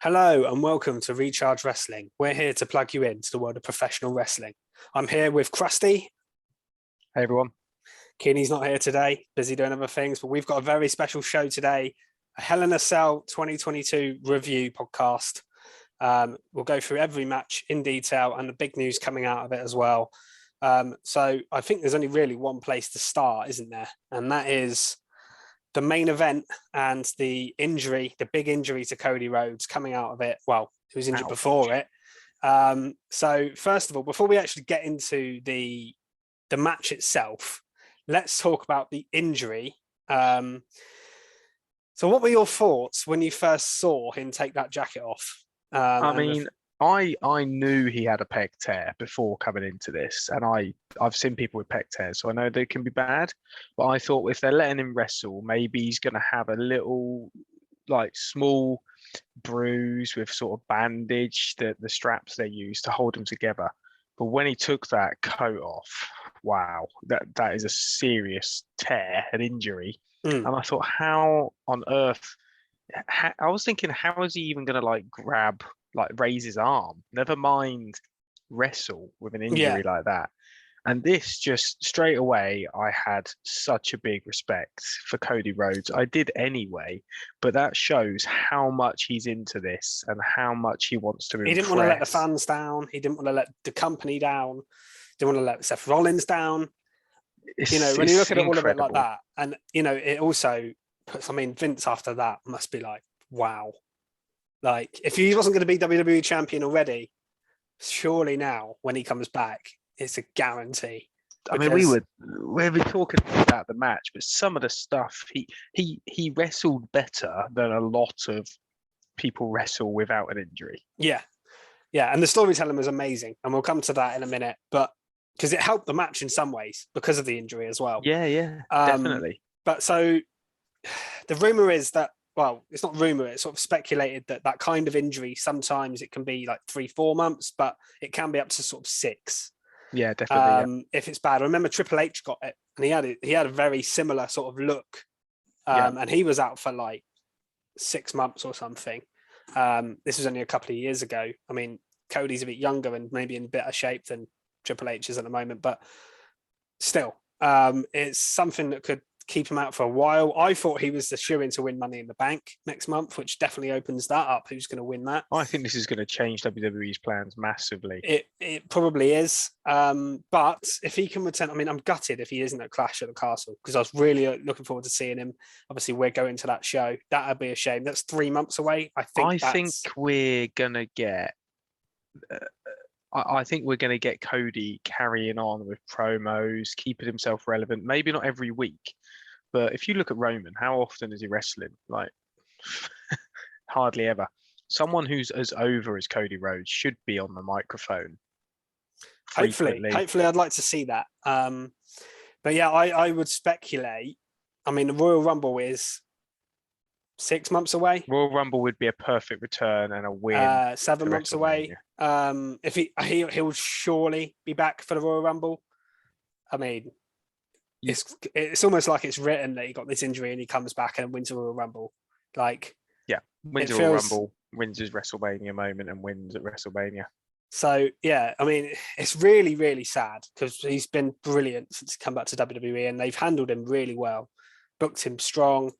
Hello and welcome to Recharge Wrestling. We're here to plug you into the world of professional wrestling. I'm here with Krusty. Hey everyone. Keeney's not here today, busy doing other things, but we've got a very special show today, a Hell in a Cell 2022 review podcast. We'll go through every match in detail and the big news coming out of it as well. So I think there's only really one place to start, isn't there? And that is the main event and the injury, the big injury to Cody Rhodes coming out of it. Well, he was injured before it. So first of all, before we actually get into the match itself, let's talk about the injury. So what were your thoughts when you first saw him take that jacket off? I knew he had a pec tear before coming into this, and I've seen people with pec tears, so I know they can be bad. But I thought if they're letting him wrestle, maybe he's going to have a little, small bruise with sort of bandage, the straps they use to hold him together. But when he took that coat off, wow, that is a serious tear, an injury. And I thought, how on earth? I was thinking, how is he even going to raise his arm? Never mind wrestle with an injury like that. And this just straight away, I had such a big respect for Cody Rhodes. I did anyway, but that shows how much he's into this and how much he wants to impress. He didn't want to let the fans down. He didn't want to let the company down. Didn't want to let Seth Rollins down. When you look at all of it like that, and it also puts. Vince after that must be like, wow. Like, if he wasn't going to be WWE champion already, surely now when he comes back, it's a guarantee. We'll be talking about the match, but some of the stuff he wrestled better than a lot of people wrestle without an injury. Yeah, and the storytelling was amazing, and we'll come to that in a minute. But because it helped the match in some ways because of the injury as well. Yeah, definitely. But so the rumor is that. Well, it's not rumor, it's sort of speculated that kind of injury, sometimes it can be like 3-4 months, but it can be up to sort of 6. Yeah, definitely. If it's bad. I remember Triple H got it and he had a very similar sort of look. And he was out for like 6 months or something. This was only a couple of years ago. Cody's a bit younger and maybe in better shape than Triple H is at the moment, but still, it's something that could keep him out for a while. I thought he was the shoe-in to win Money in the Bank next month, which definitely opens that up. Who's going to win that? I think this is going to change WWE's plans massively. It probably is. But if he can return, I'm gutted if he isn't at Clash at the Castle, because I was really looking forward to seeing him. Obviously, we're going to that show. That would be a shame. That's 3 months away. I think we're going to get... I think we're going to get Cody carrying on with promos, keeping himself relevant. Maybe not every week, but if you look at Roman, how often is he wrestling? Like, hardly ever. Someone who's as over as Cody Rhodes should be on the microphone. Hopefully, I'd like to see that. But yeah, I would speculate. The Royal Rumble is 6 months away. Royal Rumble would be a perfect return and a win. 7 months away. If he'll surely be back for the Royal Rumble. It's almost like it's written that he got this injury and he comes back and wins the Royal Rumble. Wins the Royal Rumble, wins his WrestleMania moment, and wins at WrestleMania. So yeah, it's really, really sad because he's been brilliant since he come back to WWE, and they've handled him really well, booked him strong.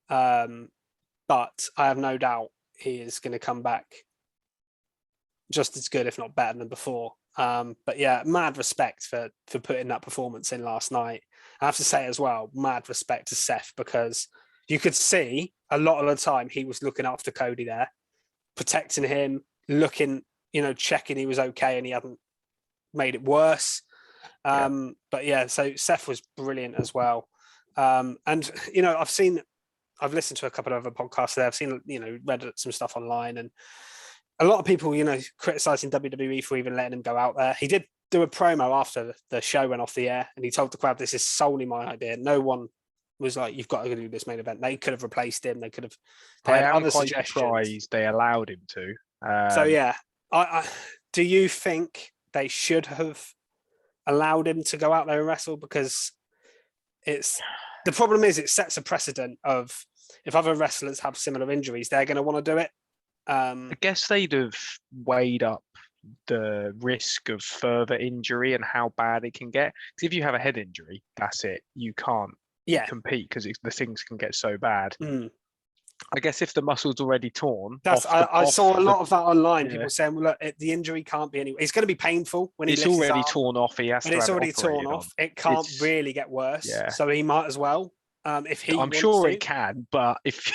But I have no doubt he is going to come back just as good, if not better than before. But yeah, mad respect for putting that performance in last night. I have to say as well, mad respect to Seth, because you could see a lot of the time he was looking after Cody there, protecting him, looking, checking he was okay and he hadn't made it worse. But yeah, so Seth was brilliant as well. And, I've listened to a couple of other podcasts there. I've seen, read some stuff online, and a lot of people, criticizing WWE for even letting him go out there. He did do a promo after the show went off the air, and he told the crowd, "This is solely my idea." No one was like, "You've got to do this main event." They could have replaced him. They could have. I am quite surprised they allowed him to. So yeah, do you think they should have allowed him to go out there and wrestle? Because the problem is it sets a precedent of, if other wrestlers have similar injuries, they're going to want to do it. I guess they'd have weighed up the risk of further injury and how bad it can get. Because if you have a head injury, that's it. You can't compete because the things can get so bad. I guess if the muscle's already torn, I saw a lot of that online. Yeah. People saying, "Well, look, the injury can't be anyway. It's going to be painful when he it's lifts already his arm, torn off. He has but to it's have already it torn operated off. It can't really get worse. Yeah. So he might as well, if he I'm wants sure to. it can, but if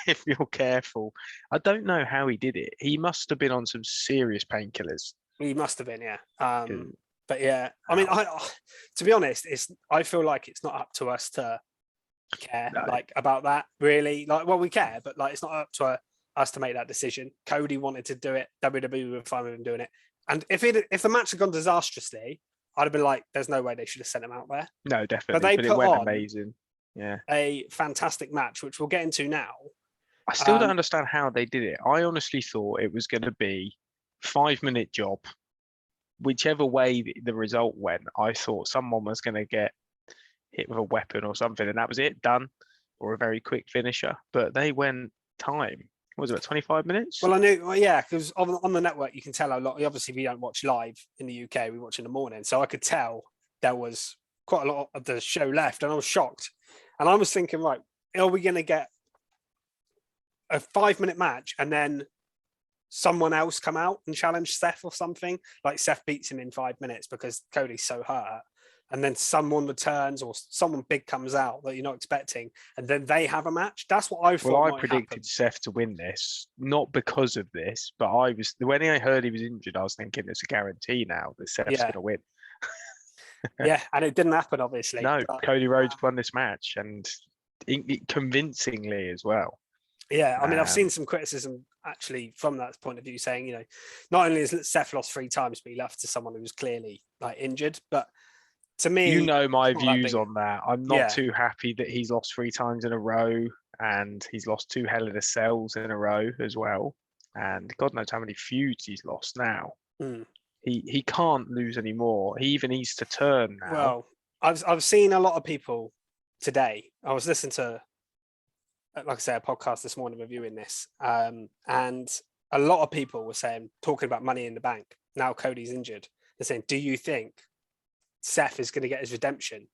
if you're careful, I don't know how he did it. He must have been on some serious painkillers. He must have been, yeah. But yeah, I mean, to be honest, I feel like it's not up to us to care about that really. Well, we care, but it's not up to us to make that decision. Cody wanted to do it. WWE were fine with him doing it. And if the match had gone disastrously, I'd have been like, "There's no way they should have sent him out there." No, definitely. But it went amazing. Yeah, a fantastic match, which we'll get into now. I still don't understand how they did it. I honestly thought it was going to be 5-minute job. Whichever way the result went, I thought someone was going to get hit with a weapon or something, and that was it, done, or a very quick finisher. But they went time. What was it, 25 minutes? Well, I knew, because on the network you can tell a lot. Obviously, we don't watch live in the UK; we watch in the morning, so I could tell there was quite a lot of the show left, and I was shocked. And I was thinking, right, are we going to get a 5-minute match and then someone else come out and challenge Seth or something? Like Seth beats him in 5 minutes because Cody's so hurt. And then someone returns or someone big comes out that you're not expecting, and then they have a match. That's what I thought. Well, I predicted Seth to win this, not because of this, but when I heard he was injured, I was thinking it's a guarantee now that Seth's going to win. Yeah, and it didn't happen, obviously. No, Cody Rhodes won this match, and convincingly as well. Yeah, I mean, I've seen some criticism actually from that point of view, saying, not only has Seth lost 3 times, but he lost to someone who was clearly injured. But to me, my views on that. I'm not too happy that he's lost 3 times in a row, and he's lost 2 Hell in a Cells in a row as well. And God knows how many feuds he's lost now. He can't lose anymore. He even needs to turn now. Well, I've seen a lot of people today. I was listening to, like I say, a podcast this morning reviewing this, and a lot of people were talking about Money in the Bank. Now Cody's injured. They're saying, do you think Seth is going to get his redemption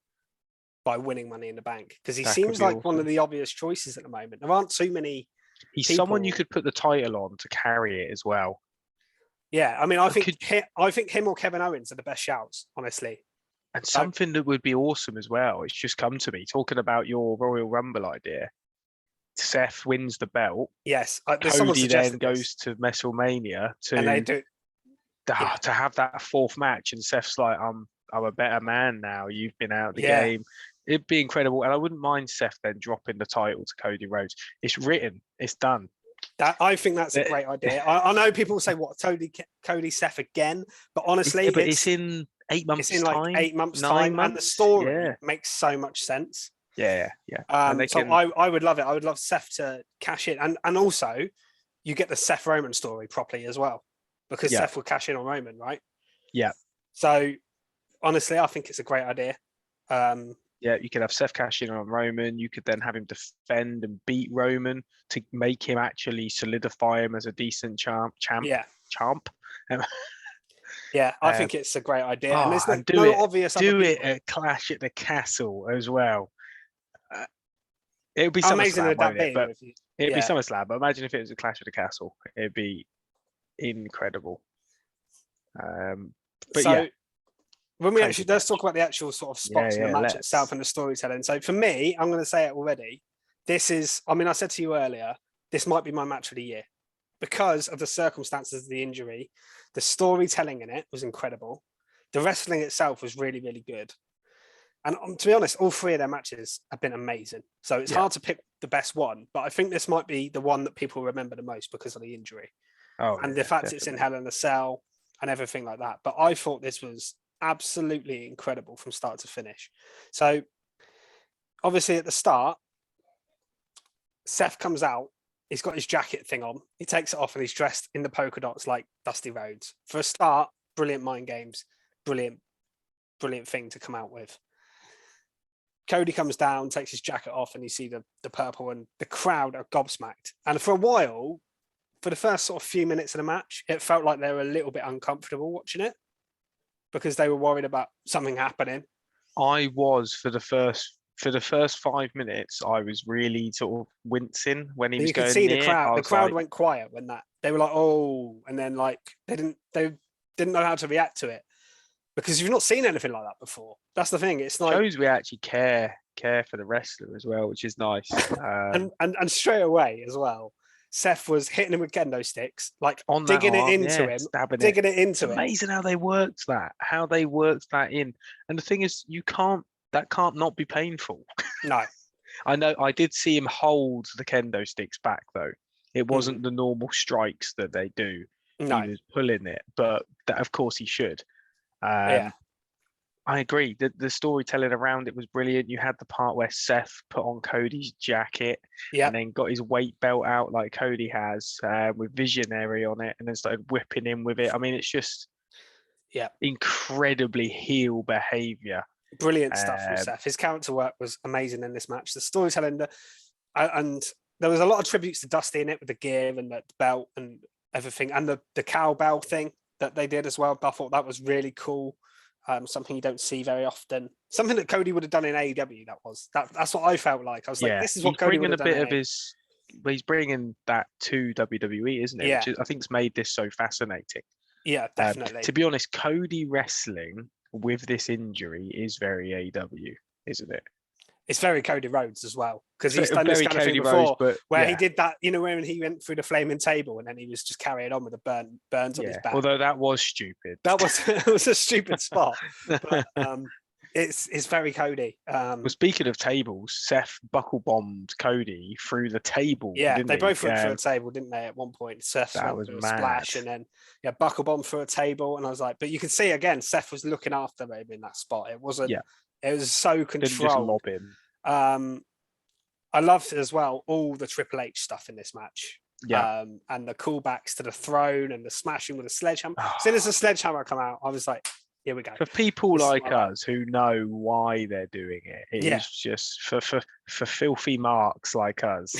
by winning Money in the Bank? Because he seems like one of the obvious choices at the moment. There aren't too many. He's someone you could put the title on to carry it as well. Yeah, I mean, I think him or Kevin Owens are the best shouts, honestly. And something that would be awesome as well, it's just come to me, talking about your Royal Rumble idea. Seth wins the belt. Yes. Cody then goes to WrestleMania to have that 4th match, and Seth's like, I'm a better man now. You've been out of the game. It'd be incredible. And I wouldn't mind Seth then dropping the title to Cody Rhodes. It's written. It's done. I think that's a great idea. I know people say, what, Cody Seth again? But honestly, but it's in 8 months' time. It's in 8 months' time. And the story makes so much sense. Yeah. I would love it. I would love Seth to cash in. And also, you get the Seth Roman story properly as well. Because Seth will cash in on Roman, right? Yeah. So, honestly, I think it's a great idea. You could have Seth cash in on Roman. You could then have him defend and beat Roman to make him actually solidify him as a decent champ. Yeah, I think it's a great idea. And there's no obvious do it at Clash at the Castle as well. It would be SummerSlam, won't it? But it'd be SummerSlam. But imagine if it was a Clash at the Castle. It'd be incredible. When let's talk about the actual sort of spots in the match itself and the storytelling. So for me, I'm going to say it already. This is, I said to you earlier, this might be my match of the year because of the circumstances of the injury. The storytelling in it was incredible. The wrestling itself was really, really good. And to be honest, all 3 of their matches have been amazing. So it's hard to pick the best one, but I think this might be the one that people remember the most because of the injury. The fact it's in Hell in a Cell and everything like that. But I thought this was absolutely incredible from start to finish. So obviously at the start, Seth comes out, he's got his jacket thing on, he takes it off and he's dressed in the polka dots like Dusty Rhodes. For a start, brilliant mind games, brilliant thing to come out with. Cody comes down, takes his jacket off, and you see the purple, and the crowd are gobsmacked. And for a while, for the first sort of few minutes of the match, it felt like they were a little bit uncomfortable watching it because they were worried about something happening. I was for the first 5 minutes. I was really sort of wincing when he was going near. You could see the crowd. The crowd like, went quiet when they were like, "Oh," and then like they didn't know how to react to it because you've not seen anything like that before. That's the thing. It's like shows we actually care for the wrestler as well, which is nice. and straight away as well, Seth was hitting him with kendo sticks, like on digging that arm, it into him, digging it into it's amazing how they worked that in. And the thing is, that can't not be painful. No. I know I did see him hold the kendo sticks back though. It wasn't the normal strikes that they do. No. He was pulling it, but that, of course he should. Yeah. I agree. The storytelling around it was brilliant. You had the part where Seth put on Cody's jacket and then got his weight belt out like Cody has with Visionary on it and then started whipping him with it. I mean, it's just incredibly heel behavior. Brilliant stuff from Seth. His character work was amazing in this match. The storytelling, and there was a lot of tributes to Dusty in it with the gear and the belt and everything, and the cowbell thing that they did as well. I thought that was really cool. Something you don't see very often. Something that Cody would have done in AEW. That's what I felt like. I was like, this is what Cody would have done. He's bringing that to WWE, isn't it? Yeah. Which I think's made this so fascinating. Yeah, definitely. To be honest, Cody wrestling with this injury is very AEW, isn't it? It's very Cody Rhodes as well, because he's done very this kind of thing Cody before, Rhodes, where he did that, when he went through the flaming table and then he was just carrying on with the burns on his back. Although that was stupid. That was it was a stupid spot, but it's very Cody. Well, speaking of tables, Seth buckle bombed Cody through the table. Yeah, didn't they he? both went through a table, didn't they? At one point, Seth went through a splash and then buckle bomb through a table, and I was like, but you can see again, Seth was looking after him in that spot. It wasn't. Yeah. It was so controlled. Didn't just lob him. I loved as well all the Triple H stuff in this match. Yeah. And the callbacks to the throne and the smashing with a sledgehammer. As soon as the sledgehammer come out, I was like, here we go. For people like us who know why they're doing it, it is just for filthy marks like us.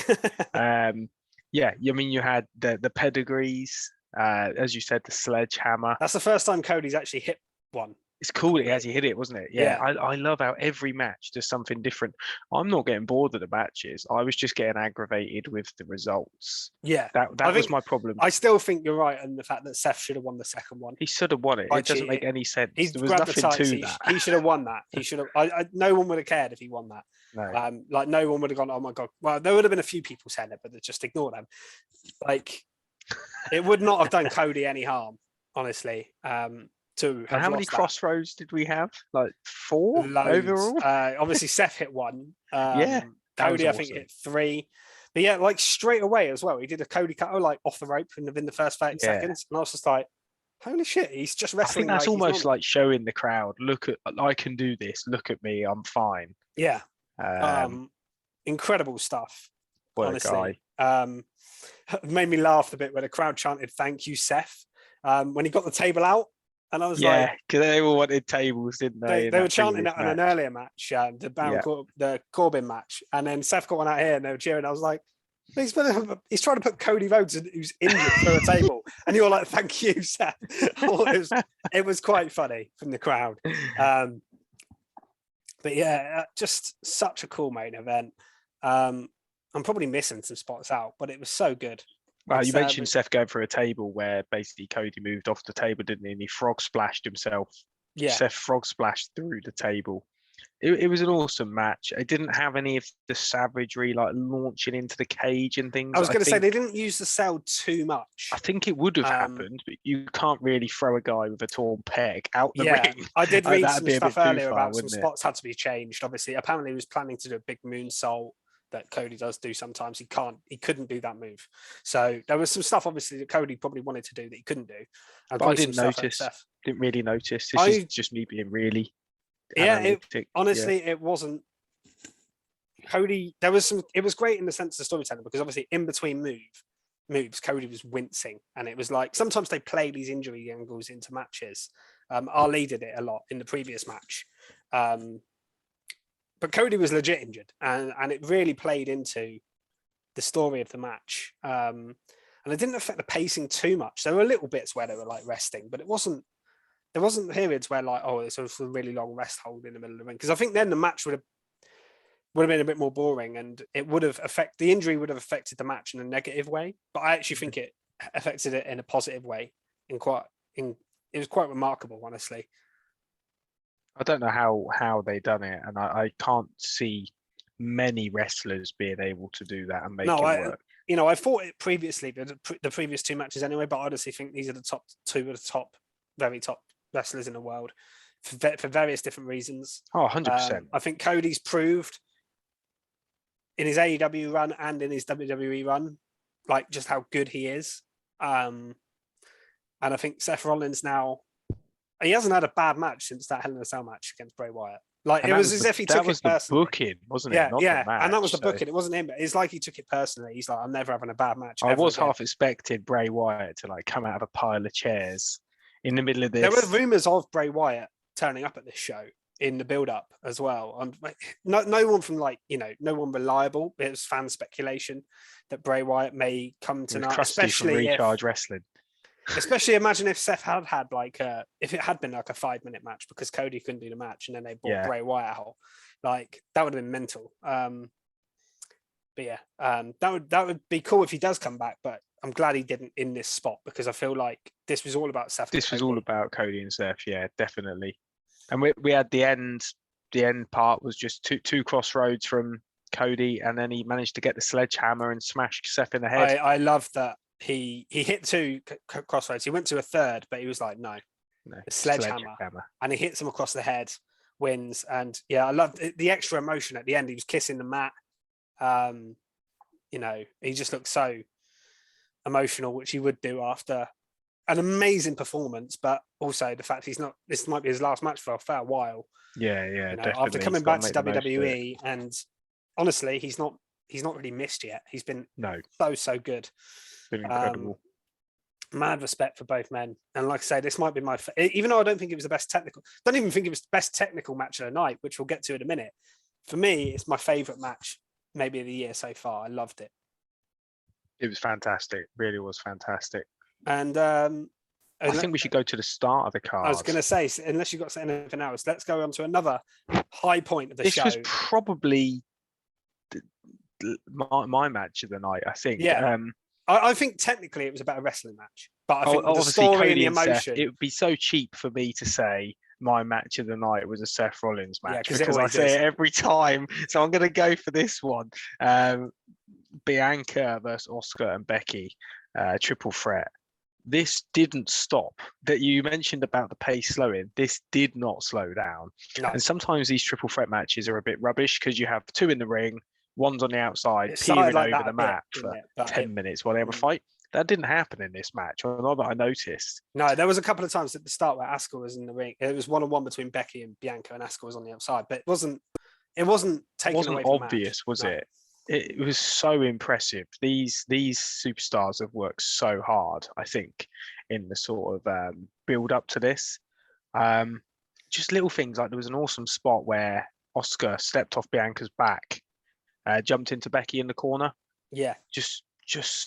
I mean, you had the pedigrees, as you said, the sledgehammer. That's the first time Cody's actually hit one. It's cool he actually hit it, wasn't it? Yeah. I love how every match does something different. I'm not getting bored of the matches. I was just getting aggravated with the results. Yeah. That was my problem. I still think you're right in the fact that Seth should have won the second one. He should have won it. It doesn't make any sense. There was nothing to that. He should have won that. He should have. No one would have cared if he won that. No. Like no one would have gone, oh my God. Well, there would have been a few people saying it, but they just ignored them. Like it would not have done Cody any harm, honestly. And how many crossroads did we have? Like 4 Loads. overall? Obviously, Seth hit 1. Cody, awesome. I think, hit 3. But yeah, like straight away as well, he did a Cody cutter like off the rope within the first 30 seconds. And I was just like, holy shit, he's just wrestling. I think that's almost like showing the crowd, look at, I can do this. Look at me, I'm fine. Yeah. Incredible stuff. What honestly. a guy. It made me laugh a bit when the crowd chanted, "Thank you, Seth." When he got the table out. And I was like, because they all wanted tables, didn't they? They were chanting that in an earlier match, the Corbin match, and then Seth got one out here, and they were cheering. I was like, he's trying to put Cody Rhodes, who's injured, through a table, and you're like, "Thank you, Seth." It was quite funny from the crowd, but yeah, just such a cool main event. I'm probably missing some spots out, but it was so good. Well, you mentioned Seth going through a table where basically Cody moved off the table, didn't he? And he frog splashed himself. Yeah. Seth frog splashed through the table. It was an awesome match. It didn't have any of the savagery, like launching into the cage and things. I was going to say they didn't use the cell too much. I think it would have happened, but you can't really throw a guy with a torn peg out the ring. I did read some stuff earlier about some spots had to be changed. Obviously, apparently he was planning to do a big moonsault that Cody does do sometimes. He couldn't do that move. So there was some stuff obviously that Cody probably wanted to do that he couldn't do. But I didn't notice. Didn't really notice. This is just me being really analytic. Honestly, it wasn't Cody. It was great in the sense of storytelling because obviously in between moves, Cody was wincing, and it was like sometimes they play these injury angles into matches. Ali did it a lot in the previous match. But Cody was legit injured, and it really played into the story of the match. And and it didn't affect the pacing too much. There were little bits where they were like resting, but there wasn't periods where like, oh, it's a really long rest hold in the middle of the ring, because I think then the match would have been a bit more boring, and it would have the injury would have affected the match in a negative way. But I actually think it affected it in a positive way. It was quite remarkable, honestly. I don't know how they done it, and I can't see many wrestlers being able to do that and make it work. I thought it previously, the previous two matches anyway, but I honestly think these are the top two of the very top wrestlers in the world for various different reasons. Oh, 100%. I think Cody's proved in his AEW run and in his WWE run, like just how good he is. And I think Seth Rollins now, he hasn't had a bad match since that Hell in a Cell match against Bray Wyatt. Like, it was as if he took it personally. That was the booking, wasn't it? Not the match, and that was the booking. It wasn't him. It's like he took it personally. He's like, I'm never having a bad match. I was half expected Bray Wyatt to like come out of a pile of chairs in the middle of this. There were rumours of Bray Wyatt turning up at this show in the build-up as well. And no one from no one reliable. It was fan speculation that Bray Wyatt may come tonight, especially from Recharge Wrestling. Especially imagine if Seth had if it had been like a 5-minute match because Cody couldn't do the match and then they brought Bray Wyatt out. Like, that would have been mental. But yeah, that would be cool if he does come back. But I'm glad he didn't in this spot, because I feel like this was all about Seth. This was all about Cody and Seth. Yeah, definitely. And we had the end. The end part was just two crossroads from Cody, and then he managed to get the sledgehammer and smash Seth in the head. I love that. He hit 2 crossroads. He went to a third, but he was like, no, the sledgehammer. And he hits him across the head, wins. And yeah, I love the extra emotion at the end. He was kissing the mat. He just looked so emotional, which he would do after an amazing performance, but also the fact this might be his last match for a fair while. Yeah, definitely. After coming back to WWE, and honestly, he's not really missed yet. He's been so good. Been incredible. Mad respect for both men, and like I say, this might be my even though I don't think it was the best technical. Don't even think it was the best technical match of the night, which we'll get to in a minute. For me, it's my favorite match, maybe of the year so far. I loved it. It was fantastic. Really was fantastic. And I think we should go to the start of the card. I was going to say, unless you've got anything else, let's go on to another high point of the show. This was probably my match of the night, I think. Yeah. I think technically it was a better wrestling match, but I think the story Cody and the emotion. It would be so cheap for me to say my match of the night was a Seth Rollins match, because I say it every time. So I'm going to go for this one. Bianca versus Oscar and Becky, triple threat. This didn't stop. That you mentioned about the pace slowing. This did not slow down. No. And sometimes these triple threat matches are a bit rubbish because you have 2 in the ring, one's on the outside, peering like over the mat for 10 minutes while they have a fight. That didn't happen in this match, or not that I noticed. No, there was a couple of times at the start where Asuka was in the ring. It was 1-on-1 between Becky and Bianca, and Asuka was on the outside. But it wasn't taken away from obvious, the match. Was it? It was so impressive. These superstars have worked so hard, I think, in the sort of build up to this. Just little things, like there was an awesome spot where Oscar stepped off Bianca's back, jumped into Becky in the corner. Yeah, just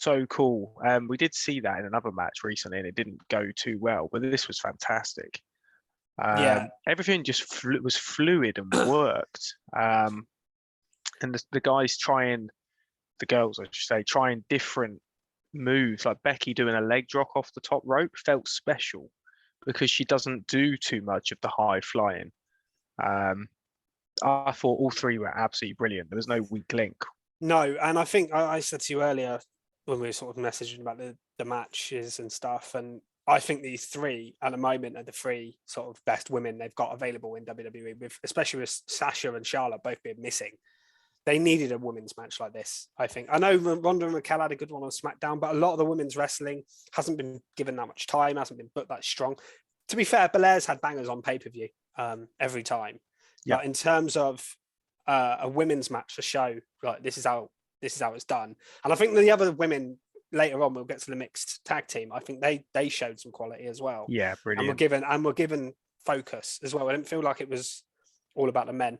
so cool. We did see that in another match recently, and it didn't go too well, but this was fantastic. Everything just was fluid and worked. And the guys the girls, I should say, trying different moves, like Becky doing a leg drop off the top rope felt special because she doesn't do too much of the high flying. I thought all 3 were absolutely brilliant. There was no weak link. No, and I think I said to you earlier when we were sort of messaging about the matches and stuff, and I think these 3 at the moment are the 3 sort of best women they've got available in WWE, especially with Sasha and Charlotte both being missing. They needed a women's match like this, I think. I know Ronda and Raquel had a good one on SmackDown, but a lot of the women's wrestling hasn't been given that much time, hasn't been booked that strong. To be fair, Belair's had bangers on pay-per-view every time. Yeah. But in terms of a women's match for show, like this is how it's done. And I think the other women later on, we'll get to the mixed tag team. I think they showed some quality as well. Yeah, brilliant. And we're given focus as well. I didn't feel like it was all about the men.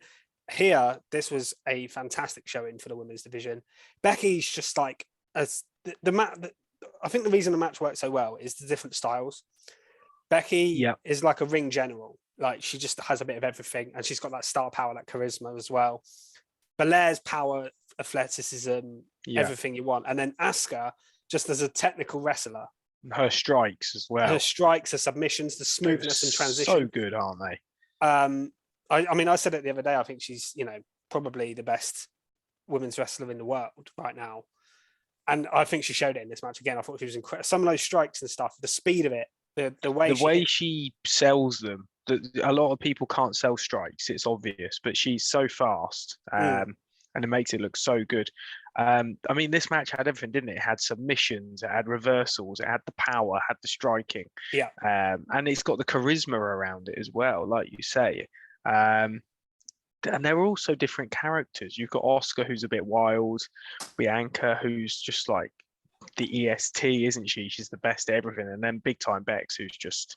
Here, this was a fantastic showing for the women's division. Becky's just like I think the reason the match worked so well is the different styles. Becky is like a ring general. Like she just has a bit of everything, and she's got that star power, that charisma as well. Belair's power, athleticism, everything you want. And then Asuka, just as a technical wrestler. Her strikes as well. Her strikes, her submissions, the smoothness and transition. So good, aren't they? I mean, I said it the other day, I think she's, probably the best women's wrestler in the world right now. And I think she showed it in this match again. I thought she was incredible. Some of those strikes and stuff, the speed of it, the way she sells them. A lot of people can't sell strikes. It's obvious, but she's so fast, and it makes it look so good. I mean, this match had everything, didn't it? It had submissions, it had reversals, it had the power, had the striking. Yeah. And it's got the charisma around it as well, like you say. And they're also different characters. You've got Oscar, who's a bit wild, Bianca, who's just like the EST, isn't she? She's the best at everything. And then Big Time Bex, who's just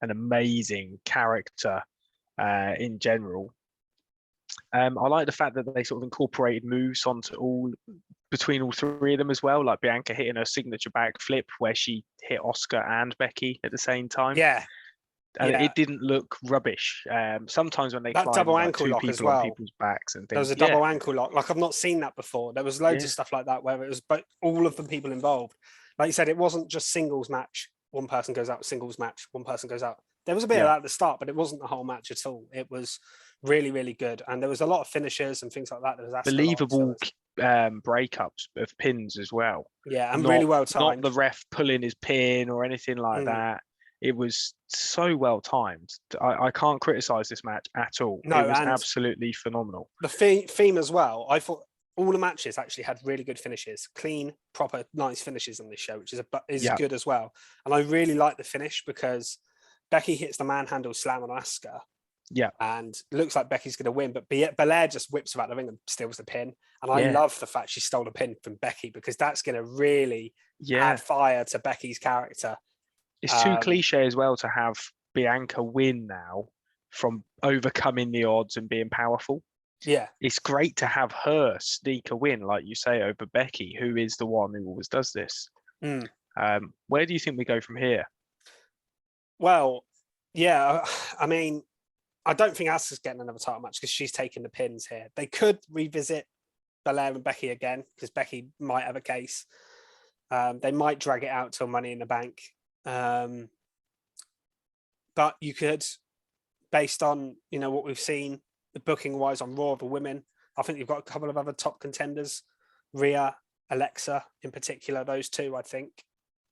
an amazing character in general. I like the fact that they sort of incorporated moves between all three of them as well, like Bianca hitting her signature back flip where she hit Oscar and Becky at the same time. Yeah. And it didn't look rubbish. Sometimes when they climb double like ankle two lock people as well. on people's backs and things. There was a double ankle lock. Like I've not seen that before. There was loads of stuff like that where it was all of the people involved. Like you said, it wasn't just singles match. One person goes out, singles match. One person goes out. There was a bit of that at the start, but it wasn't the whole match at all. It was really, really good. And there was a lot of finishers and things like that. There was believable breakups of pins as well. Yeah, and really well timed. Not the ref pulling his pin or anything like that. It was so well timed. I can't criticize this match at all. No, it was absolutely phenomenal. The theme as well. I thought all the matches actually had really good finishes, clean, proper, nice finishes on this show, which is good as well. And I really like the finish because Becky hits the manhandle slam on Asuka. Yeah. And it looks like Becky's going to win, but Belair just whips her out the ring and steals the pin. And I love the fact she stole the pin from Becky because that's going to really add fire to Becky's character. It's too cliche as well to have Bianca win now from overcoming the odds and being powerful. Yeah. It's great to have her sneak a win, like you say, over Becky, who is the one who always does this. Where do you think we go from here? Well, yeah, I mean, I don't think Asuka's getting another title match because she's taking the pins here. They could revisit Belair and Becky again because Becky might have a case. They might drag it out till Money in the Bank. But you could, based on what we've seen, the booking wise on Raw of the women, I think you've got a couple of other top contenders, Rhea, Alexa in particular. Those two, I think,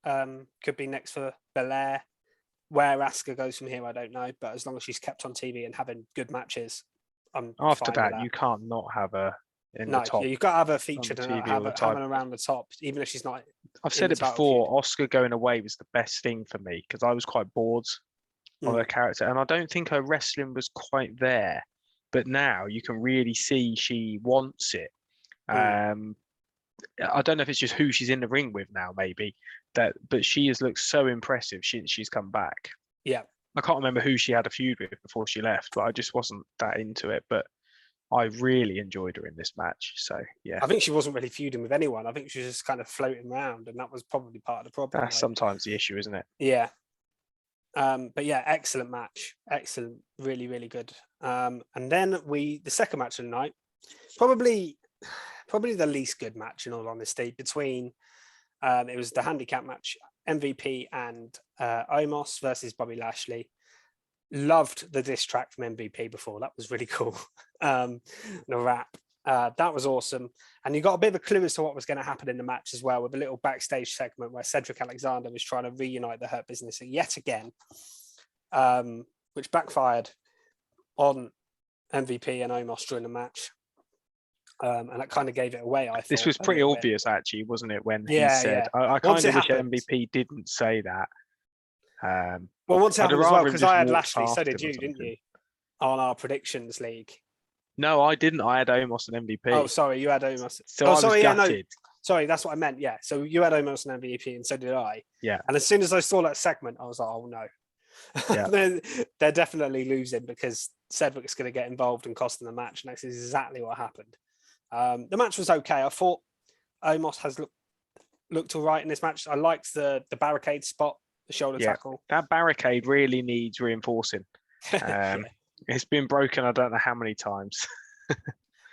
could be next for Belair. Where Asuka goes from here, I don't know. But as long as she's kept on TV and having good matches, after that, you can't not have her in the top. You've got to have her featured and have her around the top, even if she's not. I've said it before. Oscar going away was the best thing for me because I was quite bored of her character, and I don't think her wrestling was quite there. But now you can really see she wants it. I don't know if it's just who she's in the ring with now, maybe but she has looked so impressive since she's come back. Yeah, I can't remember who she had a feud with before she left, but I just wasn't that into it. But I really enjoyed her in this match. So yeah, I think she wasn't really feuding with anyone. I think she was just kind of floating around, and that was probably part of the problem. That's sometimes the issue, isn't it? Yeah. But yeah, excellent match. Excellent. Really, really good. And then the second match of the night, probably the least good match in all honesty between, it was the handicap match, MVP and Omos versus Bobby Lashley. Loved the diss track from MVP before. That was really cool. The rap. That was awesome. And you got a bit of a clue as to what was going to happen in the match as well, with a little backstage segment where Cedric Alexander was trying to reunite the Hurt Business yet again, which backfired on MVP and Omos during the match. And that kind of gave it away, I thought. This was pretty obvious, actually, wasn't it, when he said... I kind of wish MVP didn't say that. Well, once it happened as well, because I had Lashley, so did you, didn't you? On our predictions league. No, I didn't. I had Omos and MVP. Oh, sorry, you had Omos. So I was gutted. Sorry, that's what I meant. Yeah, so you had Omos and MVP, and so did I. Yeah. And as soon as I saw that segment, I was like, oh no. Yeah. they're definitely losing because Cedric's going to get involved and cost them the match, and that's exactly what happened. The match was okay. I thought Omos has looked looked all right in this match. I liked the barricade spot, the shoulder tackle. That barricade really needs reinforcing. Yeah. It's been broken, I don't know how many times.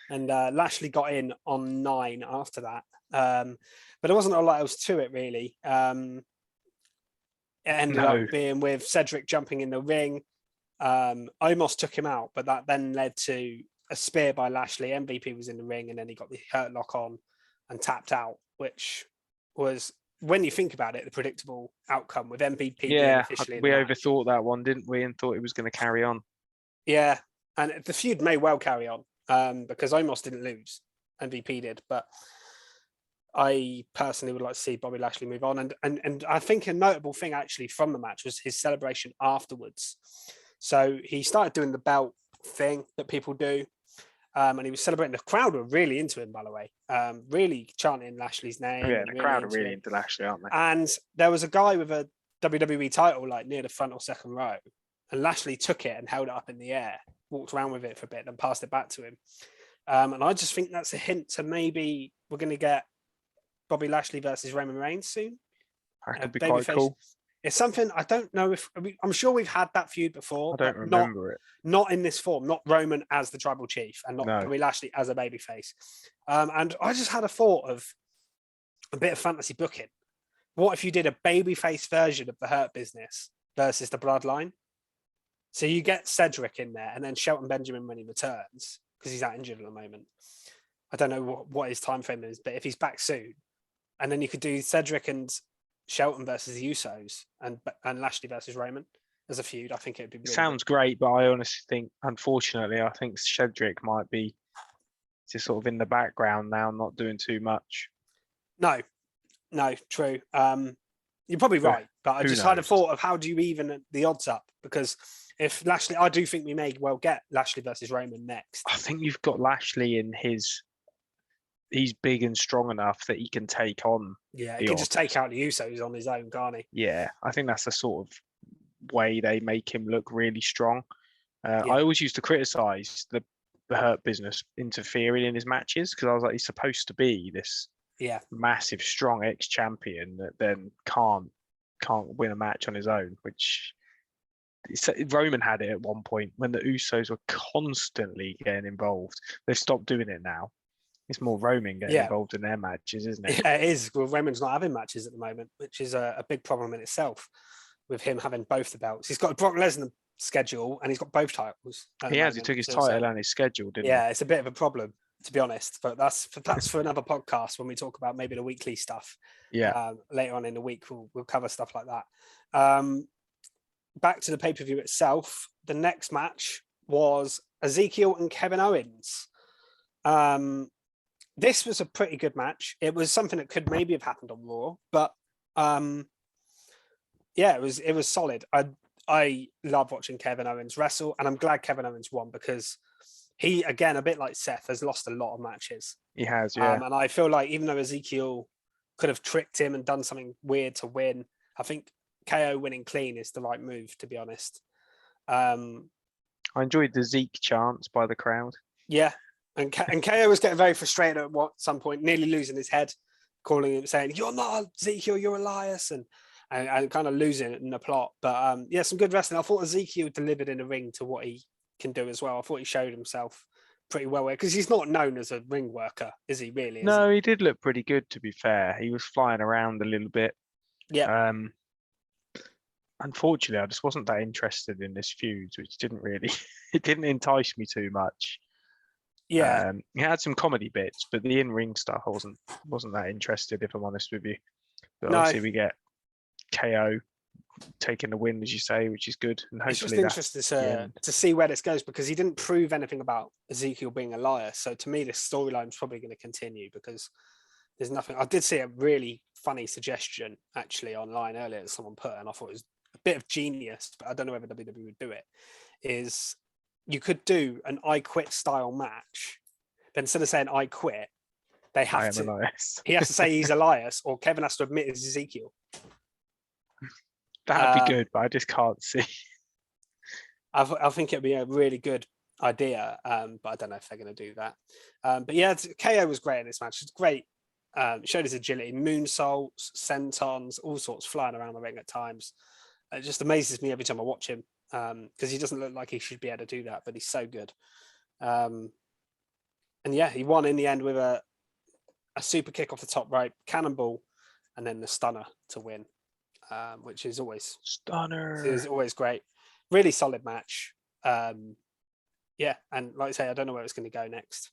And Lashley got in on 9 after that. But there wasn't a lot else to it, really. It ended up being with Cedric jumping in the ring. Omos took him out, but that then led to a spear by Lashley. MVP was in the ring, and then he got the hurt lock on and tapped out, which was, when you think about it, the predictable outcome with MVP being officially in the match. Overthought that one, didn't we? And thought it was going to carry on. Yeah, and the feud may well carry on because Omos didn't lose, MVP did, but I personally would like to see Bobby Lashley move on. And I think a notable thing actually from the match was his celebration afterwards. So he started doing the belt thing that people do. And he was celebrating. The crowd were really into him, by the way, really chanting Lashley's name. Yeah, the crowd are really into Lashley, aren't they? And there was a guy with a WWE title like near the front or second row. And Lashley took it and held it up in the air, walked around with it for a bit, and passed it back to him. And I just think that's a hint to maybe we're going to get Bobby Lashley versus Roman Reigns soon. That could be quite cool. It's something I don't know if I'm sure we've had that feud before. I don't remember it. Not in this form. Not Roman as the tribal chief, and not Bobby Lashley as a babyface. And I just had a thought of a bit of fantasy booking. What if you did a babyface version of the Hurt Business versus the Bloodline? So you get Cedric in there, and then Shelton Benjamin when he returns, because he's out injured at the moment. I don't know what his time frame is, but if he's back soon, and then you could do Cedric and Shelton versus the Usos and Lashley versus Roman as a feud. I think it'd be. Really sounds great, but I honestly think, unfortunately, I think Cedric might be just sort of in the background now, not doing too much. No, true. You're probably right, but I just had a thought of how do you even the odds up? Because if Lashley, I do think we may well get Lashley versus Roman next. I think you've got Lashley in his. He's big and strong enough that he can take on. Yeah, he can just take out the Usos on his own, can't he? Yeah, I think that's the sort of way they make him look really strong. I always used to criticise the Hurt Business interfering in his matches because I was like, he's supposed to be this massive, strong ex-champion that then can't win a match on his own, which Roman had it at one point when the Usos were constantly getting involved. They've stopped doing it now. It's more Roman getting involved in their matches, isn't it? Yeah, it is. Well, Roman's not having matches at the moment, which is a big problem in itself with him having both the belts. He's got a Brock Lesnar schedule and he's got both titles. He has. He took his title and his schedule, didn't he? Yeah, it's a bit of a problem, to be honest. But that's for another podcast when we talk about maybe the weekly stuff. Yeah. Later on in the week, we'll cover stuff like that. Back to the pay-per-view itself. The next match was Ezekiel and Kevin Owens. This was a pretty good match. It was something that could maybe have happened on Raw, but it was solid. I love watching Kevin Owens wrestle, and I'm glad Kevin Owens won because he, again, a bit like Seth, has lost a lot of matches. He has, yeah. And I feel like even though Ezekiel could have tricked him and done something weird to win, I think KO winning clean is the right move, to be honest. I enjoyed the Zeke chants by the crowd. Yeah. And KO was getting very frustrated at some point, nearly losing his head, calling him, saying, "You're not Ezekiel, you're Elias," and kind of losing it in the plot. But some good wrestling. I thought Ezekiel delivered in the ring to what he can do as well. I thought he showed himself pretty well because he's not known as a ring worker, is he really? No, he did look pretty good, to be fair. He was flying around a little bit. Yeah. Unfortunately, I just wasn't that interested in this feud, which it didn't entice me too much. Yeah, he had some comedy bits, but the in-ring stuff I wasn't that interested, if I'm honest with you. But obviously we get KO taking the win, as you say, which is good. And hopefully it's just interesting to see where this goes because he didn't prove anything about Ezekiel being Elias. So to me, this storyline is probably going to continue because there's nothing. I did see a really funny suggestion actually online earlier that someone put, and I thought it was a bit of genius, but I don't know whether WWE would do it. Is you could do an I Quit style match, but instead of saying I quit, they have to. Elias. He has to say he's Elias, or Kevin has to admit it's Ezekiel. That'd be good, but I just can't see. I think it'd be a really good idea, but I don't know if they're going to do that. But yeah, KO was great in this match. It's great Showed his agility, moonsaults, sentons, all sorts flying around the ring at times. It just amazes me every time I watch him because he doesn't look like he should be able to do that, but he's so good. And yeah, he won in the end with a super kick off the top rope, cannonball, and then the stunner to win, which is always great. Really solid match. Yeah, and like I say, I don't know where it's going to go next.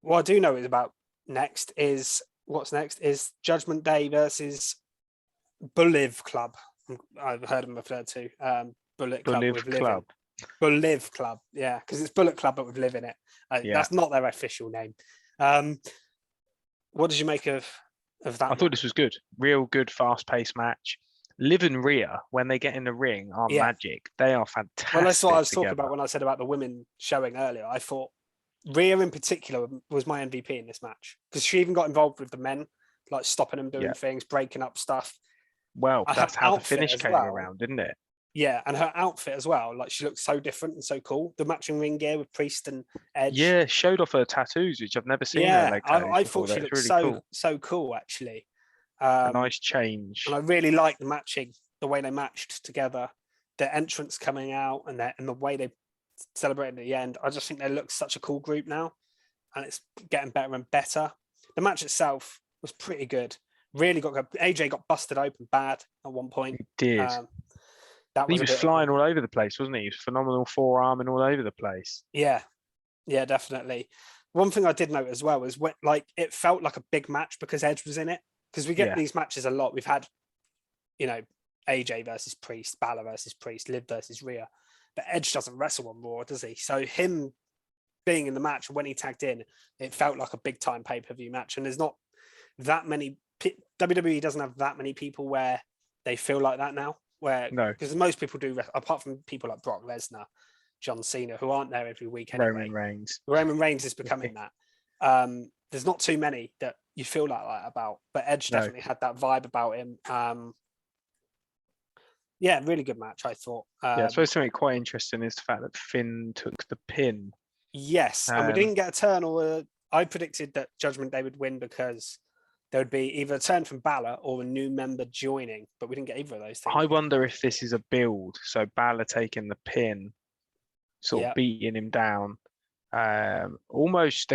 What I do know is what's next is Judgment Day versus Bulliv Club. I've heard them referred to Bullet Club with Liv in. Bulliv Club, yeah, because it's Bullet Club but with Liv in it. That's not their official name. What did you make of that? I thought this was good. Real good, fast-paced match. Liv and Rhea, when they get in the ring, are magic. They are fantastic. Well, that's what I was talking about when I said about the women showing earlier. I thought Rhea in particular was my MVP in this match because she even got involved with the men, like stopping them doing things, breaking up stuff. Well, that's how the finish came around, didn't it? Yeah, and her outfit as well. Like she looked so different and so cool. The matching ring gear with Priest and Edge. Yeah, showed off her tattoos, which I've never seen her leg tattoos. I thought she looked really so cool actually. A nice change. And I really liked the way they matched together, their entrance coming out and the way they celebrated at the end. I just think they look such a cool group now, and it's getting better and better. The match itself was pretty good. Really got good. AJ got busted open bad at one point. He did. He was flying all over the place, wasn't he? He was phenomenal forearming all over the place. Yeah, definitely. One thing I did note as well was it felt like a big match because Edge was in it. Because we get these matches a lot. We've had, AJ versus Priest, Balor versus Priest, Liv versus Rhea. But Edge doesn't wrestle on Raw, does he? So him being in the match, when he tagged in, it felt like a big-time pay-per-view match. And there's not that many... WWE doesn't have that many people where they feel like that now. Because most people do, apart from people like Brock Lesnar, John Cena, who aren't there every week anyway. Roman Reigns is becoming that. There's not too many that you feel like that about, but Edge definitely had that vibe about him. Really good match, I thought. I suppose something quite interesting is the fact that Finn took the pin. Yes, and we didn't get a turn, I predicted that Judgment Day would win because there would be either a turn from Balor or a new member joining, but we didn't get either of those things. I wonder if this is a build, so Balor taking the pin, sort of beating him down. They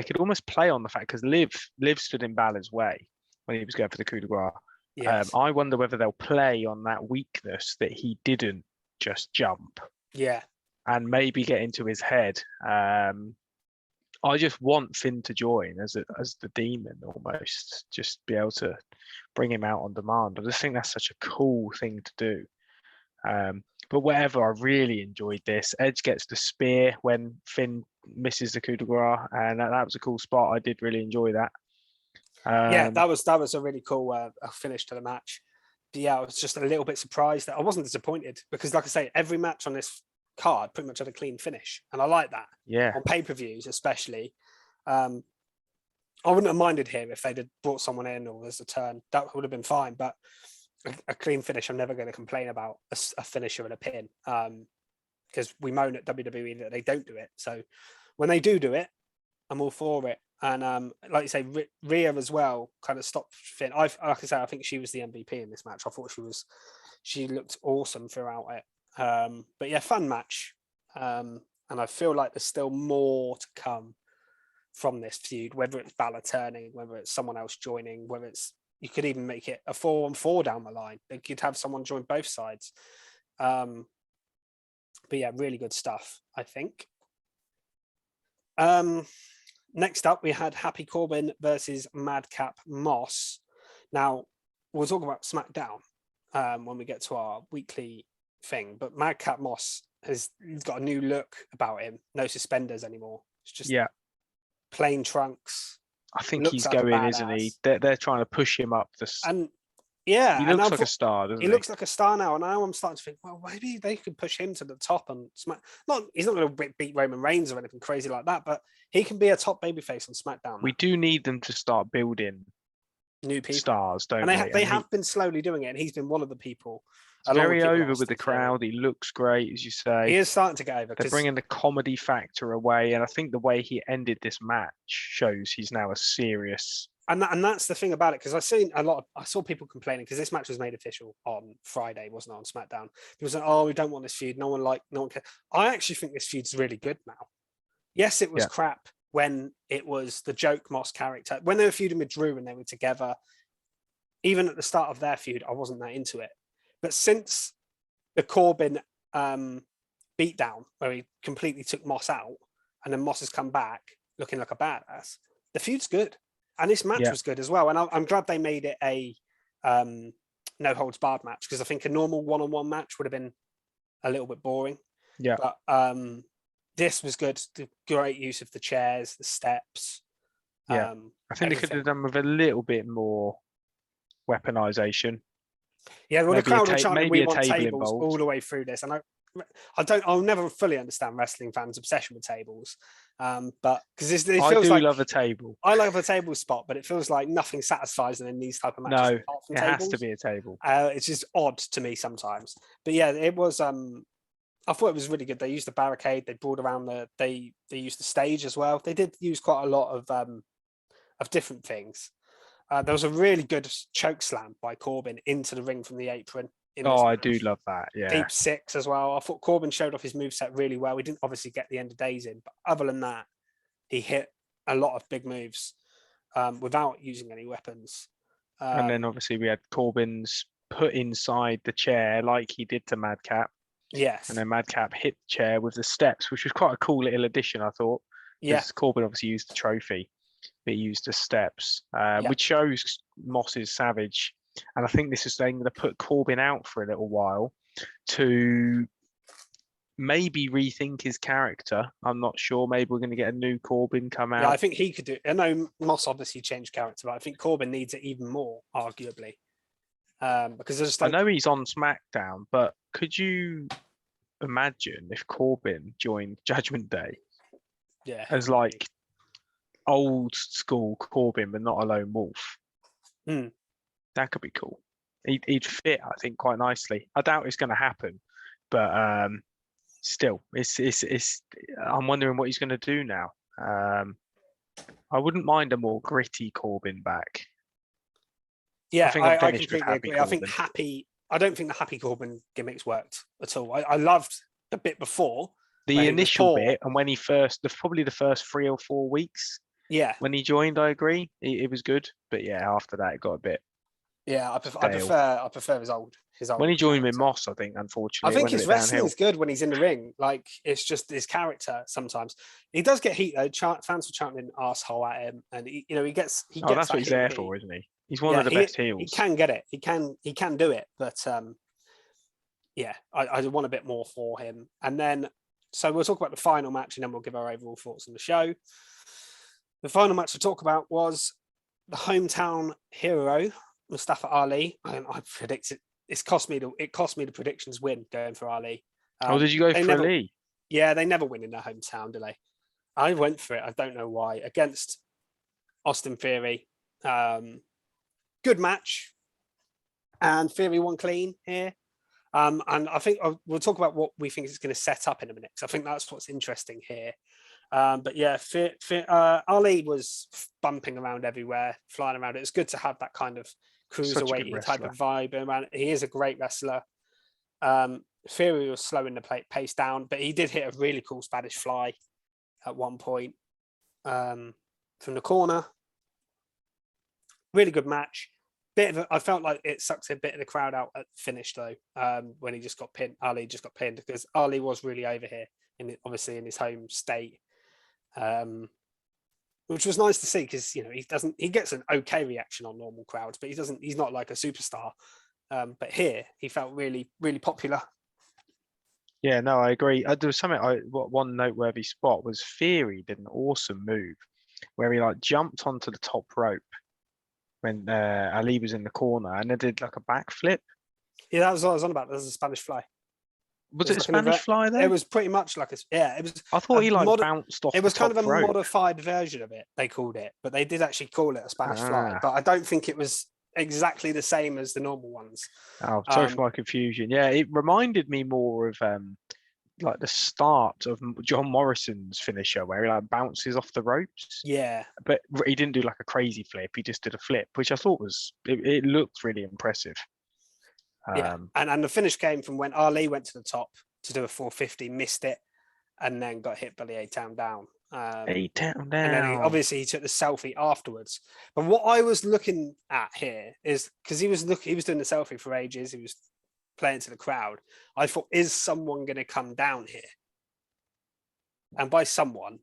could almost play on the fact because Liv stood in Balor's way when he was going for the coup de grace. Yes. I wonder whether they'll play on that weakness that he didn't just jump. Yeah. And maybe get into his head. I just want Finn to join as the demon almost, just be able to bring him out on demand. I just think that's such a cool thing to do. But whatever, I really enjoyed this. Edge gets the spear when Finn misses the coup de grace, and that was a cool spot. I did really enjoy that. That was a really cool finish to the match. But I was just a little bit surprised that I wasn't disappointed because, like I say, every match on this card pretty much had a clean finish, and I like that. Yeah, on pay-per-views especially. I wouldn't have minded here if they'd brought someone in or there's a turn. That would have been fine, but a clean finish, I'm never going to complain about a finisher and a pin because we moan at WWE that they don't do it. So when they do it, I'm all for it. And like you say, Rhea as well kind of stopped Finn. Like I say, I think she was the MVP in this match. I thought she looked awesome throughout it. But yeah, fun match. And I feel like there's still more to come from this feud, whether it's Balor turning, whether it's someone else joining, whether it's, you could even make it a 4-on-4 down the line. They could have someone join both sides. But yeah, really good stuff, I think. Next up, we had Happy Corbin versus Madcap Moss. Now, we'll talk about SmackDown when we get to our weekly thing, but Madcap Moss he's got a new look about him. No suspenders anymore. It's just plain trunks. I think he's going, isn't he? They're trying to push him up he looks like a star, doesn't he? He looks like a star now, and now I'm starting to think, well, maybe they could push him to the top and smack. He's not going to beat Roman Reigns or anything crazy like that, but he can be a top babyface on SmackDown. We do need them to start building new people, stars, don't and they? they have been slowly doing it, and he's been one of the people. He's very over with the crowd. He looks great, as you say. He is starting to get over. They're bringing the comedy factor away, and I think the way he ended this match shows he's now a serious. And that's the thing about it, because I saw people complaining because this match was made official on Friday, wasn't it, on SmackDown? People saying, "Oh, we don't want this feud. No one cares." I actually think this feud's really good now. Yes, it was crap when it was the joke Moss character, when they were feuding with Drew and they were together. Even at the start of their feud, I wasn't that into it. But since the Corbin beatdown, where he completely took Moss out, and then Moss has come back looking like a badass, the feud's good. And this match was good as well. And I'm glad they made it a no holds barred match, because I think a normal one-on-one match would have been a little bit boring. Yeah. But this was good. The great use of the chairs, the steps. Yeah. I think they could have done with a little bit more weaponization. Yeah, well, maybe the crowd were chanting, "We want tables" involved all the way through this. And I'll never fully understand wrestling fans' obsession with tables. But because it feels like, love a table. I love a table spot, but it feels like nothing satisfies them in these type of matches. No, it has to be a table. It's just odd to me sometimes. But yeah, it was. I thought it was really good. They used the barricade. They brought around they used the stage as well. They did use quite a lot of different things. There was a really good choke slam by Corbin into the ring from the apron. I do love that. Yeah. Deep six as well. I thought Corbin showed off his moveset really well. We didn't obviously get the end of days in, but other than that, he hit a lot of big moves without using any weapons. And then obviously we had Corbin's put inside the chair like he did to Madcap. Yes. And then Madcap hit the chair with the steps, which was quite a cool little addition, I thought. Yes. Corbin obviously used the trophy, but he used the steps, which shows Moss is savage. And I think this is going to put Corbin out for a little while to maybe rethink his character. I'm not sure. Maybe we're going to get a new Corbin come out. Yeah, I think he could do it. I know Moss obviously changed character, but I think Corbin needs it even more, arguably. Because I know he's on SmackDown, but could you imagine if Corbin joined Judgment Day? Yeah. As like old school Corbin, but not a lone wolf. That could be cool. He'd fit, I think, quite nicely. I doubt it's going to happen, but still, it's. I'm wondering what he's going to do now. I wouldn't mind a more gritty Corbin back. Yeah, I completely agree. Corbin. I think Happy. I don't think the Happy Corbin gimmicks worked at all. I loved the bit before. The initial bit, and when he probably the first 3 or 4 weeks. Yeah. When he joined, I agree. It was good, but yeah, after that it got a bit. Yeah, I prefer his old. When he joined with Moss, I think, unfortunately, I think his wrestling is good when he's in the ring. Like, it's just his character. Sometimes he does get heat though. Fans were chanting an asshole at him, and he gets. That's what he's there for, isn't he? He's one of the best heels. He can get it. He can do it. But yeah, I want a bit more for him. And then, so we'll talk about the final match, and then we'll give our overall thoughts on the show. The final match to talk about was the hometown hero, Mustafa Ali. I predicted it cost me the predictions win going for Ali. Did you go for Ali? Yeah, they never win in their hometown, do they? I went for it. I don't know why. Against Austin Theory. Good match. And Theory won clean here. And I think we'll talk about what we think is going to set up in a minute, because I think that's what's interesting here. But yeah, Ali was bumping around everywhere, flying around. It's good to have that kind of cruiserweight type of vibe around. He is a great wrestler. Theory was slowing the pace down, but he did hit a really cool Spanish fly at one point from the corner. Really good match. I felt like it sucked a bit of the crowd out at the finish though, when he just got pinned. Ali just got pinned, because Ali was really over here, obviously in his home state. Which was nice to see, because he gets an okay reaction on normal crowds, but he's not like a superstar. But here he felt really, really popular. Yeah, no, I agree. There was something. One noteworthy spot was Theory did an awesome move where he like jumped onto the top rope when Ali was in the corner, and then did like a backflip. Yeah, that was what I was on about. That was a Spanish fly. Was it a like Spanish fly though? It was pretty much like it was. I thought he like bounced off. It was the kind top of a rope. modified version of it. They called it, but they did actually call it a Spanish fly. But I don't think it was exactly the same as the normal ones. Oh, sorry for my confusion. Yeah, it reminded me more of like the start of John Morrison's finisher, where he like bounces off the ropes. Yeah, but he didn't do like a crazy flip. He just did a flip, which I thought was it looked really impressive. Yeah, and the finish came from when Ali went to the top to do a 450, missed it, and then got hit by the A-Town down. A-Town down. And then obviously he took the selfie afterwards. But what I was looking at here is because he was doing the selfie for ages. He was playing to the crowd. I thought, is someone going to come down here? And by someone,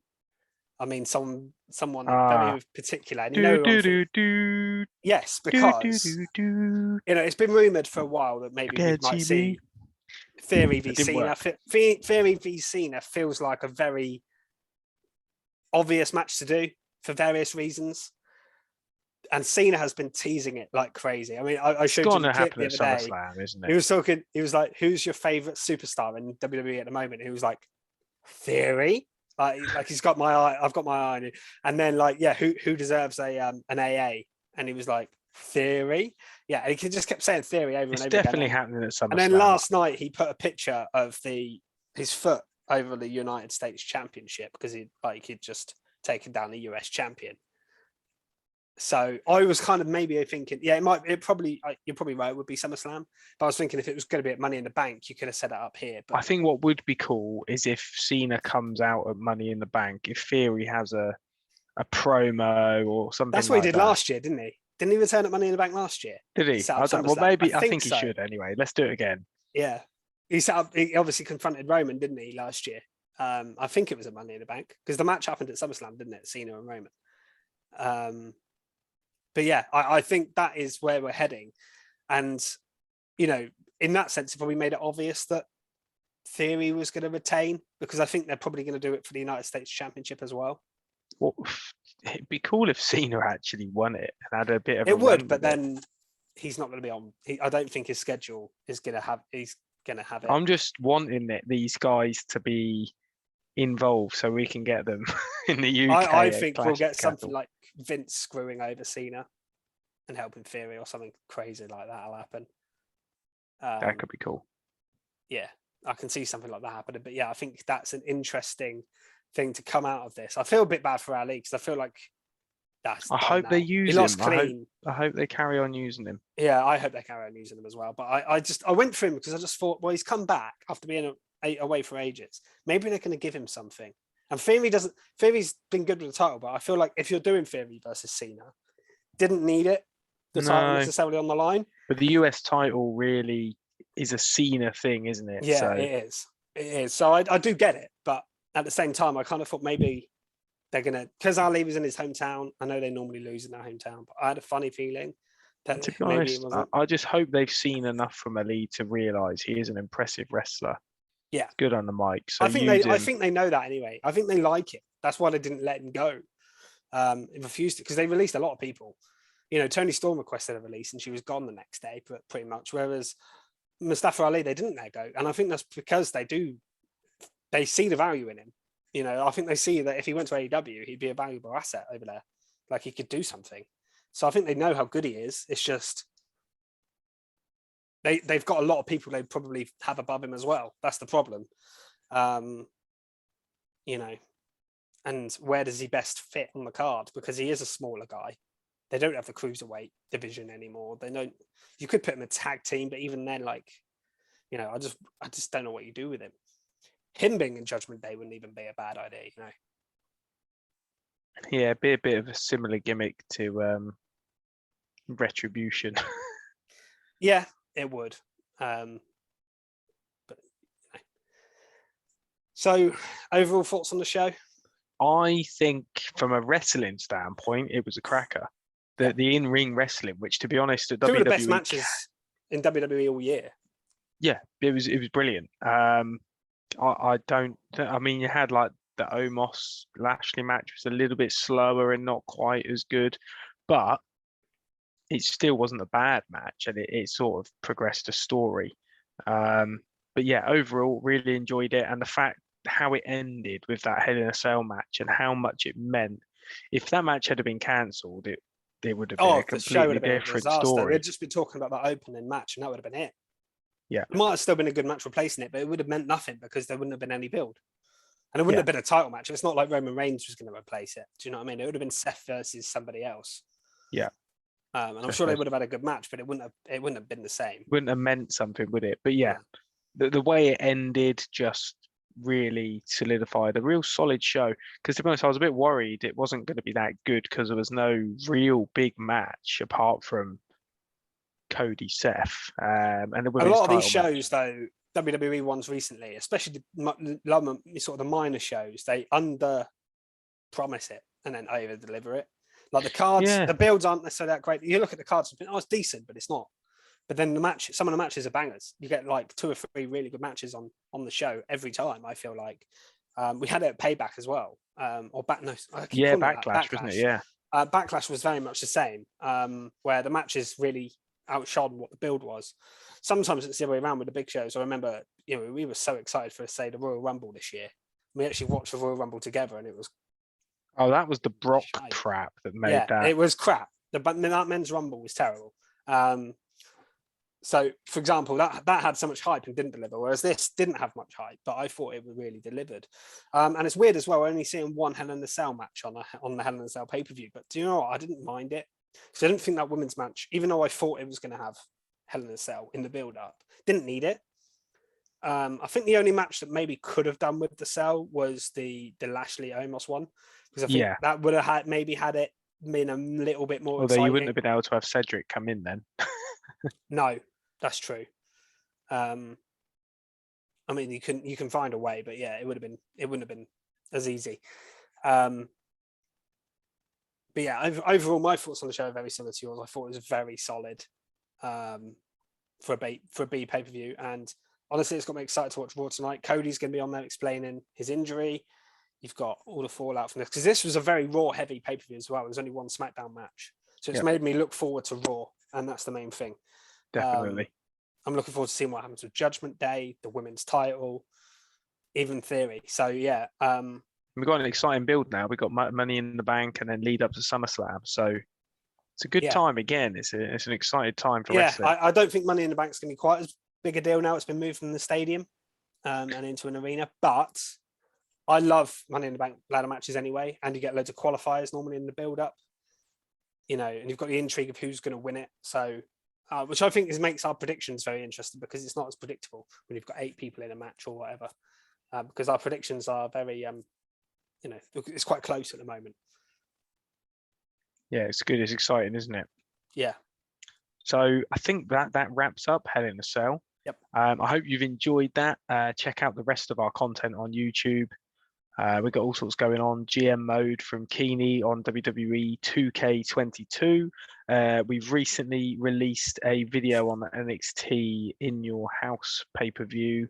I mean someone very particular. And yes, because you know it's been rumored for a while that maybe we might see Theory v Cena. Theory v Cena feels like a very obvious match to do for various reasons. And Cena has been teasing it like crazy. I mean, I showed you the clip the other day. Isn't it? He was talking. He was like, "Who's your favorite superstar in WWE at the moment?" He was like, "Theory." Like he's got my eye. I've got my eye on you. And then like, yeah, who deserves an AA? And he was like, Theory. Yeah, and he just kept saying Theory over and over again. It's definitely happening at SummerSlam. And then last night he put a picture of his foot over the United States Championship because he'd just taken down the US champion. So I was kind of maybe thinking, yeah, you're probably right, it would be SummerSlam. But I was thinking if it was going to be at Money in the Bank, you could have set it up here. But I think what would be cool is if Cena comes out at Money in the Bank, if Theory has a promo or something. That's what he did last year, didn't he? Didn't he return at Money in the Bank last year? Did he? Well, maybe I think he should anyway. Let's do it again. Yeah, he obviously confronted Roman, didn't he, last year? I think it was at Money in the Bank because the match happened at SummerSlam, didn't it? Cena and Roman. But yeah, I think that is where we're heading. And, you know, in that sense, it probably made it obvious that Theory was going to retain because I think they're probably going to do it for the United States Championship as well. Well, it'd be cool if Cena actually won it and had a bit of. It would, but then he's not going to be on. I don't think his schedule is going to have. He's going to have it. I'm just wanting these guys to be involved so we can get them in the UK. I think we'll get something like Vince screwing over Cena and helping Theory or something crazy like that will happen. That could be cool. Yeah, I can see something like that happening. But yeah, I think that's an interesting thing to come out of this. I feel a bit bad for Ali because I feel like I hope they use him. He lost clean. I hope they carry on using him. Yeah, I hope they carry on using him as well. But I went for him because I just thought, well, he's come back after being away for ages. Maybe they're going to give him something. And Theory's been good with the title, but I feel like if you're doing Theory versus Cena, didn't need it. The title necessarily on the line. But the US title really is a Cena thing, isn't it? Yeah, it is. It is. So I do get it, but at the same time, I kind of thought maybe they're gonna, because Ali was in his hometown. I know they normally lose in their hometown, but I had a funny feeling that to be honest, I just hope they've seen enough from Ali to realise he is an impressive wrestler. Yeah, good on the mic. So I think they know that anyway. I think they like it. That's why they didn't let him go. It refused it because they released a lot of people. You know, Toni Storm requested a release and she was gone the next day, pretty much. Whereas Mustafa Ali, they didn't let go, and I think that's because they see the value in him. You know, I think they see that if he went to AEW, he'd be a valuable asset over there. Like he could do something. So I think they know how good he is. It's just they've got a lot of people they probably have above him as well. That's the problem. You know, and where does he best fit on the card? Because he is a smaller guy. They don't have the cruiserweight division anymore. They don't. You could put him in a tag team, but even then, like, you know, I just don't know what you do with him. Him being in Judgment Day wouldn't even be a bad idea, you know. Yeah, be a bit of a similar gimmick to Retribution. Yeah, it would. But you know. So, overall thoughts on the show? I think, from a wrestling standpoint, it was a cracker. The in-ring wrestling, which, to be honest, at WWE, two of the best matches in WWE all year. Yeah, it was brilliant. I mean, you had like the Omos Lashley match was a little bit slower and not quite as good, but it still wasn't a bad match, and it sort of progressed a story. but yeah, overall, really enjoyed it, and the fact how it ended with that Hell in a Cell match and how much it meant. If that match had been cancelled, it would have been a the show would completely have been a different disaster. story. We'd just been talking about that opening match, and that would have been it. Yeah. It might have still been a good match replacing it, but it would have meant nothing because there wouldn't have been any build. And it wouldn't have been a title match. It's not like Roman Reigns was going to replace it. Do you know what I mean? It would have been Seth versus somebody else. Yeah. And I'm sure they would have had a good match, but it wouldn't have been the same. Wouldn't have meant something, would it? But yeah, the way it ended just really solidified a real solid show. Because to be honest, I was a bit worried it wasn't going to be that good because there was no real big match apart from Cody Seth. And the a lot of these match. shows, though, WWE ones recently, especially sort of the minor shows, they under promise it and then over deliver it. Like the cards, the builds aren't necessarily that great. You look at the cards and think, oh, it's decent, but it's not. But then some of the matches are bangers. You get like 2 or 3 really good matches on the show every time. I feel like we had it at Payback as well, or back. No, I keep calling it Backlash, wasn't it? Yeah, Backlash was very much the same, where the matches really outshone what the build was. Sometimes it's the other way around with the big shows. I remember, we were so excited for, say, the Royal Rumble this year. We actually watched the Royal Rumble together, and it was. Oh, that was the Brock crap that made that. It was crap. That men's Rumble was terrible. So, for example, that had so much hype and didn't deliver, whereas this didn't have much hype, but I thought it really delivered. And it's weird as well, only seeing one Hell in a Cell match on the Hell in a Cell pay-per-view. But do you know what? I didn't mind it. Because I didn't think that women's match, even though I thought it was going to have Hell in a Cell in the build-up, didn't need it. I think the only match that maybe could have done with the Cell was the Lashley Omos one. Because I think that would have had it been a little bit more exciting. You wouldn't have been able to have Cedric come in then. No, that's true. I mean, you can find a way, but yeah, it wouldn't have been as easy. But yeah, overall, my thoughts on the show are very similar to yours. I thought it was very solid for a B pay-per-view, and honestly, it's got me excited to watch Raw tonight. Cody's going to be on there explaining his injury. You've got all the fallout from this, because this was a very Raw heavy pay-per-view as well. There's only one SmackDown match, so it's made me look forward to Raw, and that's the main thing. Definitely. I'm looking forward to seeing what happens with Judgment Day, the women's title, even Theory. So yeah, we've got an exciting build now. We've got Money in the Bank, and then lead up to SummerSlam. So it's a good time again. It's an exciting time for wrestling. I don't think Money in the Bank is going to be quite as big a deal now. It's been moved from the stadium and into an arena, but I love Money in the Bank ladder matches anyway, and you get loads of qualifiers normally in the build-up, and you've got the intrigue of who's going to win it. So, which I think makes our predictions very interesting, because it's not as predictable when you've got 8 people in a match or whatever, because our predictions are very, it's quite close at the moment. Yeah, it's good. It's exciting, isn't it? Yeah. So I think that wraps up Hell in a Cell. Yep. I hope you've enjoyed that. Check out the rest of our content on YouTube. We've got all sorts going on. GM mode from Keeney on WWE 2K22. We've recently released a video on the NXT In Your House pay-per-view.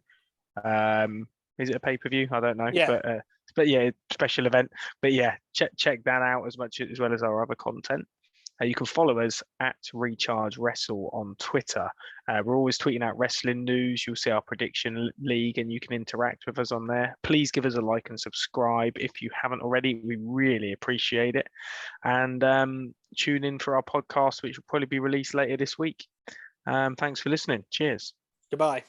Is it a pay-per-view? I don't know. Yeah. But yeah, special event. But yeah, check that out as well as our other content. You can follow us at Recharge Wrestle on Twitter. We're always tweeting out wrestling news. You'll see our prediction league, and you can interact with us on there. Please give us a like and subscribe if you haven't already. We really appreciate it. And tune in for our podcast, which will probably be released later this week. Thanks for listening. Cheers. Goodbye.